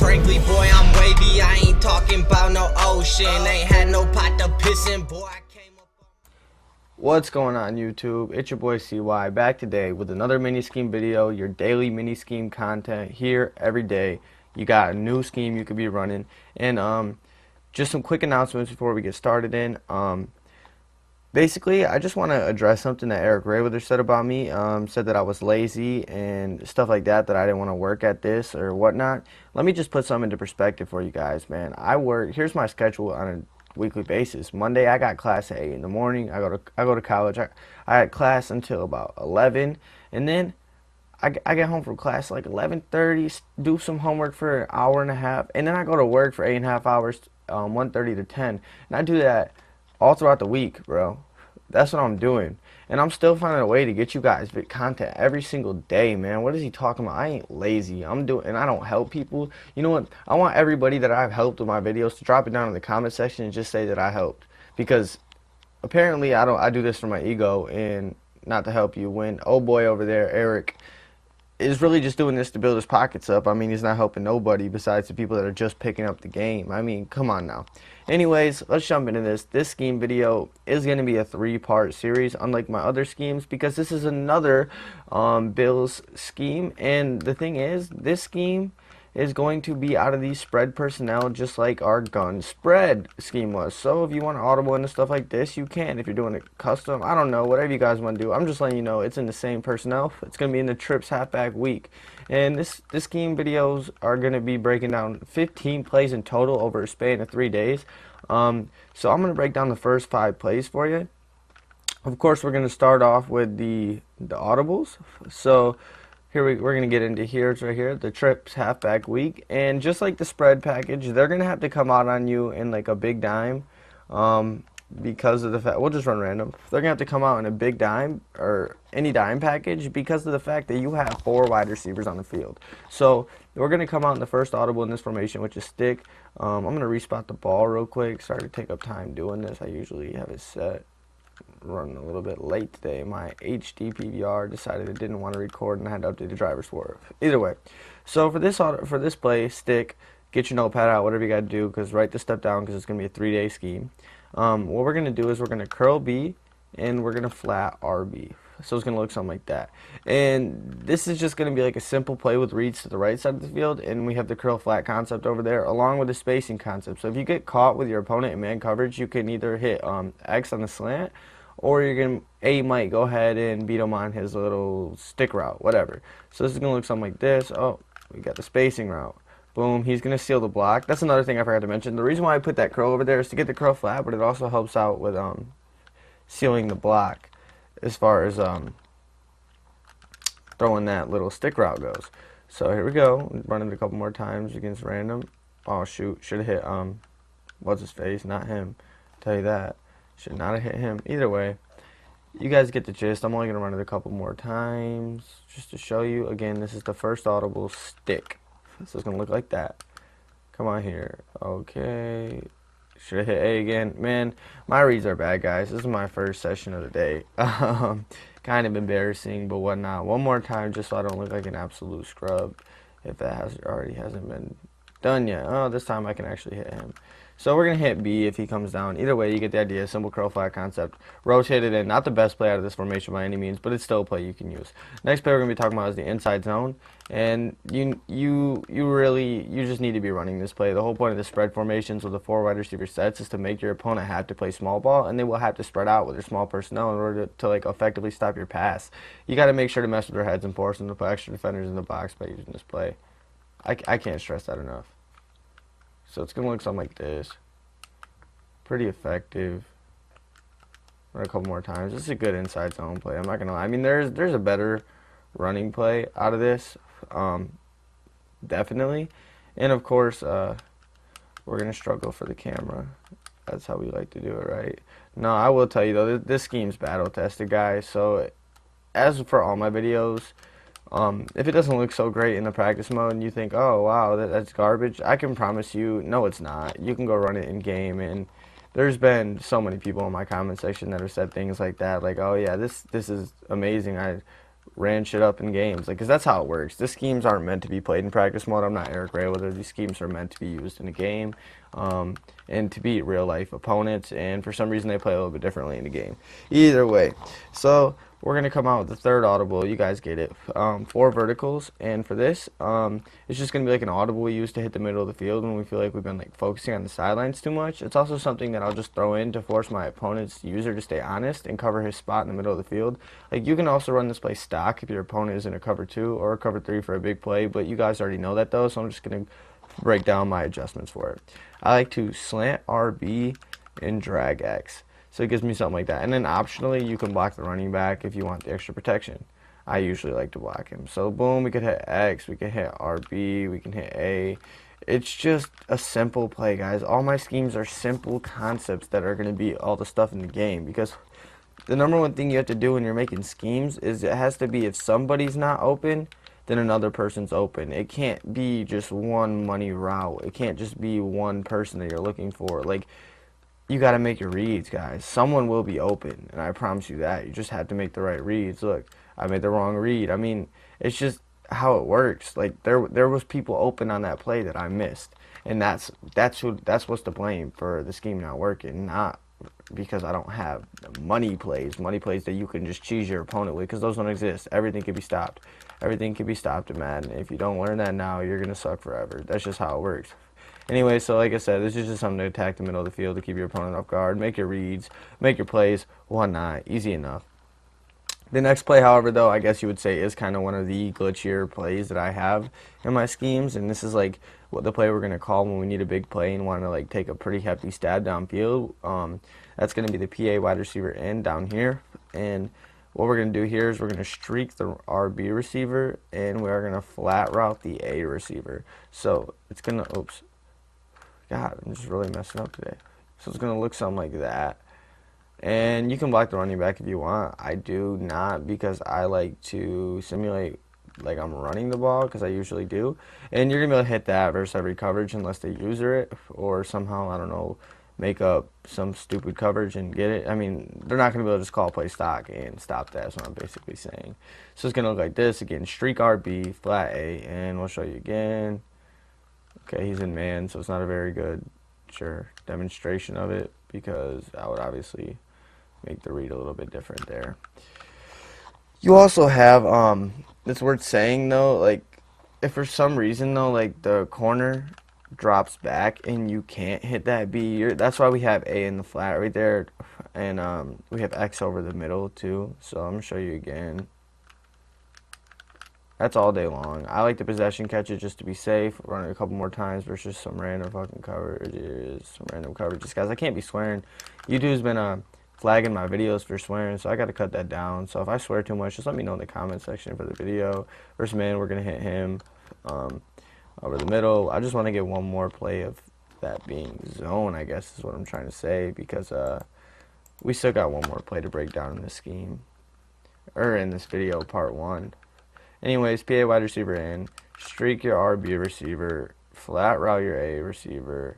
frankly, boy, I'm wavy. I ain't talking about no ocean. Ain't had no pot to piss in, boy. I came up on... What's going on YouTube? It's your boy CY back today with another mini scheme video, your daily mini scheme content here every day. You got a new scheme you could be running, and just some quick announcements before we get started basically, I just want to address something that Eric Rayweather said about me. Said that I was lazy and stuff like that, that I didn't want to work at this or whatnot. Let me just put some into perspective for you guys, man. Here's my schedule on a weekly basis. Monday, I got class at 8 in the morning. I go to college. I had class until about 11, and then I get home from class like 11:30, do some homework for an hour and a half, and then I go to work for 8.5 hours, 1:30 to 10, and I do that all throughout the week, bro. That's what I'm doing, and I'm still finding a way to get you guys content every single day, man. What is he talking about? I ain't lazy. I'm doing, and I don't help people. You know what? I want everybody that I've helped with my videos to drop it down in the comment section and just say that I helped, because apparently I do this for my ego and not to help you. When oh boy over there, Eric, is really just doing this to build his pockets up. I mean, he's not helping nobody besides the people that are just picking up the game. I mean, come on now. Anyways, let's jump into this. This scheme video is going to be a 3-part series, unlike my other schemes, because this is another Bills scheme. And the thing is, this scheme is going to be out of these spread personnel, just like our gun spread scheme was. So if you want Audible and stuff like this, you can. If you're doing it custom, I don't know, whatever you guys want to do. I'm just letting you know it's in the same personnel. It's going to be in the trips halfback week. And this scheme videos are going to be breaking down 15 plays in total over a span of 3 days. So I'm going to break down the first 5 plays for you. Of course, we're going to start off with the audibles. So here we're going to get into here. It's right here, the trips halfback week. And just like the spread package, they're going to have to come out on you in like a big dime, because of the fact, we'll just run random. They're going to have to come out in a big dime or any dime package because of the fact that you have 4 wide receivers on the field. So we're going to come out in the first audible in this formation, which is stick. I'm going to respot the ball real quick. Sorry to take up time doing this. I usually have it set. Running a little bit late today. My HD PVR decided it didn't want to record, and I had to update the driver swerve. Either way, so for this play, stick, get your notepad out, whatever you got to do, because write this stuff down because it's going to be a 3-day scheme. What we're going to do is we're going to curl B and we're going to flat RB. So it's going to look something like that. And this is just going to be like a simple play with reads to the right side of the field, and we have the curl flat concept over there along with the spacing concept. So if you get caught with your opponent in man coverage, you can either hit X on the slant, or you might go ahead and beat him on his little stick route, whatever. So this is going to look something like this. Oh, we got the spacing route. Boom, he's going to seal the block. That's another thing I forgot to mention. The reason why I put that curl over there is to get the curl flat, but it also helps out with sealing the block as far as throwing that little stick route goes. So here we go. Run it a couple more times against random. Oh, shoot. Should have hit, what's his face? Not him. Tell you that. Should not have hit him. Either way, you guys get the gist. I'm only going to run it a couple more times just to show you. Again, this is the first audible stick. So it's going to look like that. Come on here. Okay. Should have hit A again. Man, my reads are bad, guys. This is my first session of the day. Kind of embarrassing, but whatnot. One more time just so I don't look like an absolute scrub, if that already hasn't been done yet. Oh, this time I can actually hit him. So we're going to hit B if he comes down. Either way, you get the idea. Simple curl flat concept. Rotate it in. Not the best play out of this formation by any means, but it's still a play you can use. Next play we're going to be talking about is the inside zone. And you just need to be running this play. The whole point of the spread formations with the 4 wide receiver sets is to make your opponent have to play small ball, and they will have to spread out with their small personnel in order to like effectively stop your pass. You got to make sure to mess with their heads and force them to put extra defenders in the box by using this play. I can't stress that enough. So it's going to look something like this. Pretty effective. Run a couple more times. This is a good inside zone play. I'm not going to lie. I mean, there's a better running play out of this. Definitely. And, of course, we're going to struggle for the camera. That's how we like to do it, right? No, I will tell you, though, this scheme's battle-tested, guys. So, as for all my videos, if it doesn't look so great in the practice mode and you think, oh, wow, that's garbage, I can promise you, no, it's not. You can go run it in game, and there's been so many people in my comment section that have said things like that, like, oh, yeah, this is amazing. I ran shit up in games. Like, 'cause that's how it works. These schemes aren't meant to be played in practice mode. I'm not Eric Grayweather. These schemes are meant to be used in a game, and to beat real life opponents. And for some reason, they play a little bit differently in the game. Either way, so we're gonna come out with the third audible. You guys get it. 4 verticals, and for this, it's just gonna be like an audible we use to hit the middle of the field when we feel like we've been like focusing on the sidelines too much. It's also something that I'll just throw in to force my opponent's user to stay honest and cover his spot in the middle of the field. Like, you can also run this play stock if your opponent is in a cover 2 or a cover 3 for a big play, but you guys already know that though, so I'm just gonna break down my adjustments for it. I like to slant RB and drag X. So it gives me something like that. And then optionally, you can block the running back if you want the extra protection. I usually like to block him. So boom, we could hit X, we can hit RB, we can hit A. It's just a simple play, guys. All my schemes are simple concepts that are going to be all the stuff in the game. Because the number one thing you have to do when you're making schemes is it has to be if somebody's not open, then another person's open. It can't be just one money route. It can't just be one person that you're looking for. Like, you got to make your reads, guys. Someone will be open, and I promise you that. You just have to make the right reads. Look, I made the wrong read. I mean, it's just how it works. Like, there was people open on that play that I missed, and that's what's to blame for the scheme not working, not because I don't have money plays that you can just cheese your opponent with, because those don't exist. Everything can be stopped. Everything can be stopped in Madden. If you don't learn that now, you're gonna suck forever. That's just how it works. Anyway, so like I said, this is just something to attack the middle of the field to keep your opponent off guard, make your reads, make your plays, whatnot. Easy enough. The next play, however, though, I guess you would say is kind of one of the glitchier plays that I have in my schemes, and this is like what the play we're going to call when we need a big play and want to like take a pretty hefty stab downfield. That's going to be the PA wide receiver in down here, and what we're going to do here is we're going to streak the RB receiver, and we are going to flat route the A receiver. So it's going to, oops. God, I'm just really messing up today. So it's going to look something like that. And you can block the running back if you want. I do not, because I like to simulate like I'm running the ball, because I usually do. And you're going to be able to hit that versus every coverage unless they user it, or somehow, I don't know, make up some stupid coverage and get it. I mean, they're not going to be able to just call play stock and stop that. That's what I'm basically saying. So it's going to look like this. Again, streak RB, flat A, and we'll show you again. Okay, he's in man, so it's not a very good, demonstration of it, because I would obviously make the read a little bit different there. You also have, it's worth saying though, like, if for some reason though, like, the corner drops back and you can't hit that B, that's why we have A in the flat right there, and we have X over the middle too, so I'm going to show you again. That's all day long. I like the possession catches just to be safe, run it a couple more times versus some random fucking coverages, some random coverages. Guys, I can't be swearing. YouTube's been flagging my videos for swearing, so I got to cut that down. So if I swear too much, just let me know in the comment section for the video. First man, we're going to hit him over the middle. I just want to get one more play of that being zone, I guess is what I'm trying to say, because we still got one more play to break down in this scheme, or in this video, part 1. Anyways, PA wide receiver in, streak your RB receiver, flat route your A receiver,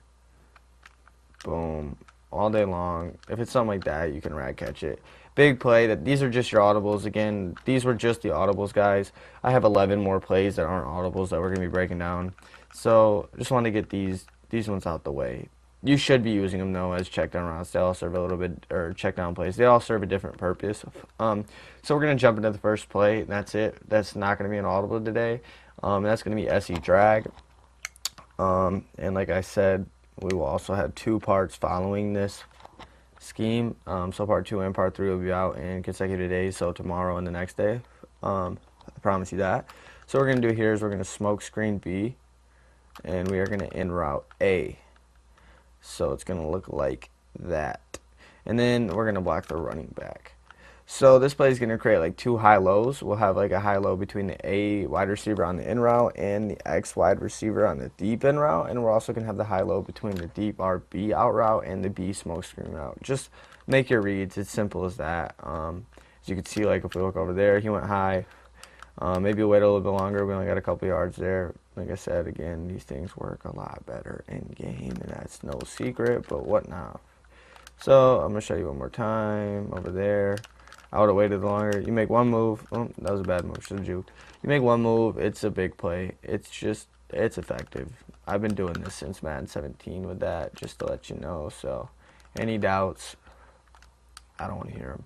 boom, all day long. If it's something like that, you can rag catch it. Big play. These are just your audibles. Again, these were just the audibles, guys. I have 11 more plays that aren't audibles that we're going to be breaking down. So just want to get these ones out the way. You should be using them, though, as check down routes. They all serve a little bit, or check down plays. They all serve a different purpose. So we're going to jump into the first play, and that's it. That's not going to be an audible today. That's going to be SE drag. And like I said, we will also have 2 parts following this scheme. So part 2 and part 3 will be out in consecutive days, so tomorrow and the next day. I promise you that. So what we're going to do here is we're going to smoke screen B, and we are going to in route A. So it's going to look like that. And then we're going to block the running back. So this play is going to create like 2 high-lows. We'll have like a high-low between the A wide receiver on the in route and the X wide receiver on the deep in route. And we're also going to have the high-low between the deep RB out route and the B smoke screen route. Just make your reads. It's simple as that. As you can see, like if we look over there, he went high. Maybe we'll wait a little bit longer. We only got a couple yards there. Like I said, again, these things work a lot better in game, and that's no secret, but what now? So I'm going to show you one more time over there. I would have waited longer. You make one move. Oh, that was a bad move. Should have juked. You make one move. It's a big play. It's effective. I've been doing this since Madden 17 with that, just to let you know. So, any doubts? I don't want to hear them.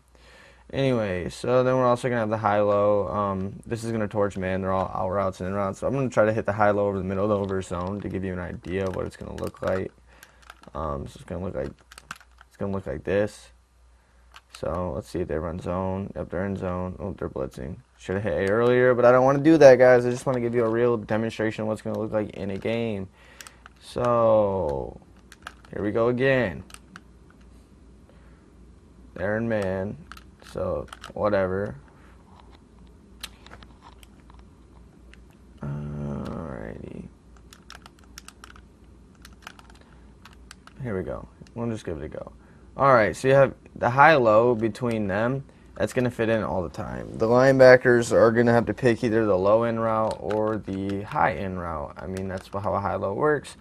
Anyway, so then we're also going to have the high-low. This is going to torch man. They're all out routes and in routes. So I'm going to try to hit the high-low over the middle of the over zone to give you an idea of what it's going to look like. So it's going to look like this. So let's see if they run zone. Yep, they're in zone. Oh, they're blitzing. Should have hit A earlier, but I don't want to do that, guys. I just want to give you a real demonstration of what's going to look like in a game. So here we go again. They're in man. So, whatever. Alrighty. Here we go. We'll just give it a go. Alright, so you have the high-low between them. That's going to fit in all the time. The linebackers are going to have to pick either the low-end route or the high-end route. I mean, that's how a high-low works.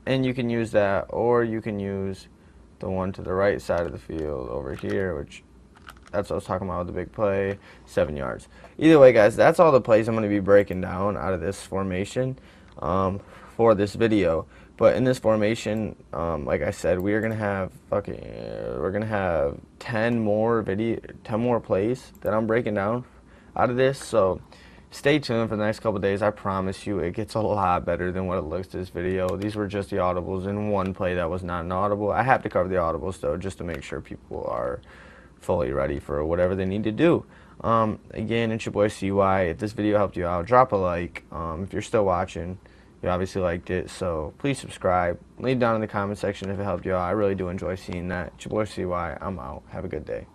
And you can use that, or you can use the one to the right side of the field over here, which... that's what I was talking about with the big play, 7 yards. Either way, guys, that's all the plays I'm going to be breaking down out of this formation for this video. But in this formation, like I said, we're going to have 10 more plays that I'm breaking down out of this. So stay tuned for the next couple days. I promise you it gets a lot better than what it looks to this video. These were just the audibles and one play that was not an audible. I have to cover the audibles, though, just to make sure people are fully ready for whatever they need to do. Again, it's your boy CY. If this video helped you out, drop a like. If you're still watching, you obviously liked it, so please subscribe. Leave down in the comment section if it helped you out. I really do enjoy seeing that. It's your boy CY. I'm out. Have a good day.